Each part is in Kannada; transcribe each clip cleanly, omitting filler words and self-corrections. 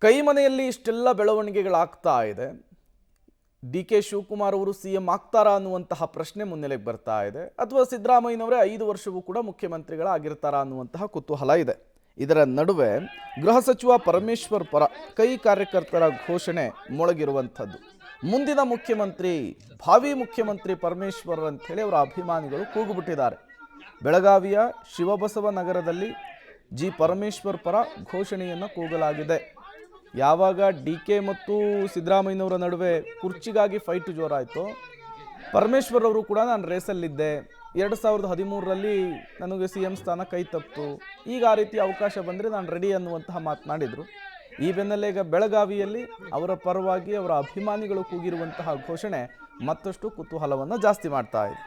ಕೈ ಮನೆಯಲ್ಲಿ ಇಷ್ಟೆಲ್ಲ ಬೆಳವಣಿಗೆಗಳಾಗ್ತಾ ಇದೆ. ಡಿ ಕೆ ಶಿವಕುಮಾರ್ ಅವರು ಸಿಎಂ ಆಗ್ತಾರಾ ಅನ್ನುವಂತಹ ಪ್ರಶ್ನೆ ಮುನ್ನೆಲೆಗೆ ಬರ್ತಾ ಇದೆ, ಅಥವಾ ಸಿದ್ದರಾಮಯ್ಯನವರೇ 5 ವರ್ಷವೂ ಕೂಡ ಮುಖ್ಯಮಂತ್ರಿಗಳಾಗಿರ್ತಾರಾ ಅನ್ನುವಂತಹ ಕುತೂಹಲ ಇದೆ. ಇದರ ನಡುವೆ ಗೃಹ ಸಚಿವ ಪರಮೇಶ್ವರ್ ಪರ ಕೈ ಕಾರ್ಯಕರ್ತರ ಘೋಷಣೆ ಮೊಳಗಿರುವಂಥದ್ದು. ಮುಂದಿನ ಮುಖ್ಯಮಂತ್ರಿ, ಭಾವಿ ಮುಖ್ಯಮಂತ್ರಿ ಪರಮೇಶ್ವರ್ ಅಂತ ಹೇಳಿ ಅವರ ಅಭಿಮಾನಿಗಳು ಕೂಗುಬಿಟ್ಟಿದ್ದಾರೆ. ಬೆಳಗಾವಿಯ ಶಿವಬಸವ ನಗರದಲ್ಲಿ ಜಿ ಪರಮೇಶ್ವರ್ ಪರ ಘೋಷಣೆಯನ್ನು ಕೂಗಲಾಗಿದೆ. ಯಾವಾಗ ಡಿ ಕೆ ಮತ್ತು ಸಿದ್ದರಾಮಯ್ಯನವರ ನಡುವೆ ಕುರ್ಚಿಗಾಗಿ ಫೈಟ್ ಜೋರಾಯಿತು, ಪರಮೇಶ್ವರ್ ಅವರು ಕೂಡ ನಾನು ರೇಸಲ್ಲಿದ್ದೆ, 2013ರಲ್ಲಿ ನನಗೆ ಸಿ ಎಂ ಸ್ಥಾನ ಕೈ ತಪ್ಪಿತು, ಈಗ ಆ ರೀತಿ ಅವಕಾಶ ಬಂದರೆ ನಾನು ರೆಡಿ ಅನ್ನುವಂತಹ ಮಾತನಾಡಿದರು. ಈ ಬೆನ್ನಲ್ಲೇ ಈಗ ಬೆಳಗಾವಿಯಲ್ಲಿ ಅವರ ಪರವಾಗಿ ಅವರ ಅಭಿಮಾನಿಗಳು ಕೂಗಿರುವಂತಹ ಘೋಷಣೆ ಮತ್ತಷ್ಟು ಕುತೂಹಲವನ್ನು ಜಾಸ್ತಿ ಮಾಡ್ತಾ ಇದೆ.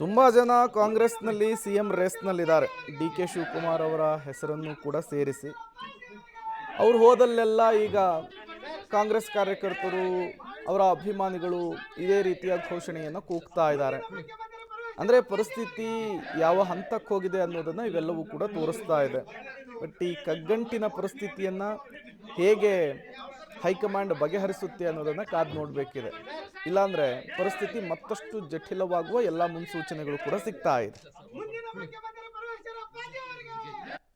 ತುಂಬಾ ಜನ ಕಾಂಗ್ರೆಸ್ನಲ್ಲಿ ಸಿಎಂ ರೇಸ್ನಲ್ಲಿದ್ದಾರೆ. ಡಿ ಕೆ ಶಿವಕುಮಾರ್ ಅವರ ಹೆಸರನ್ನು ಕೂಡ ಸೇರಿಸಿ ಅವರು ಹೋದಲ್ಲೆಲ್ಲ ಈಗ ಕಾಂಗ್ರೆಸ್ ಕಾರ್ಯಕರ್ತರು, ಅವರ ಅಭಿಮಾನಿಗಳು ಇದೇ ರೀತಿಯ ಘೋಷಣೆಯನ್ನು ಕೂಗ್ತಾ ಇದ್ದಾರೆ. ಅಂದರೆ ಪರಿಸ್ಥಿತಿ ಯಾವ ಹಂತಕ್ಕೆ ಹೋಗಿದೆ ಅನ್ನೋದನ್ನು ಇವೆಲ್ಲವೂ ಕೂಡ ತೋರಿಸ್ತಾ ಇದೆ. ಬಟ್ ಈ ಕಗ್ಗಂಟಿನ ಪರಿಸ್ಥಿತಿಯನ್ನು ಹೇಗೆ ಹೈಕಮಾಂಡ್ ಬಗೆಹರಿಸುತ್ತೆ ಅನ್ನೋದನ್ನು ಕಾದು ನೋಡಬೇಕಿದೆ. ಇಲ್ಲಾಂದರೆ ಪರಿಸ್ಥಿತಿ ಮತ್ತಷ್ಟು ಜಟಿಲವಾಗುವ ಎಲ್ಲ ಮುನ್ಸೂಚನೆಗಳು ಕೂಡ ಸಿಗ್ತಾ ಇದೆ.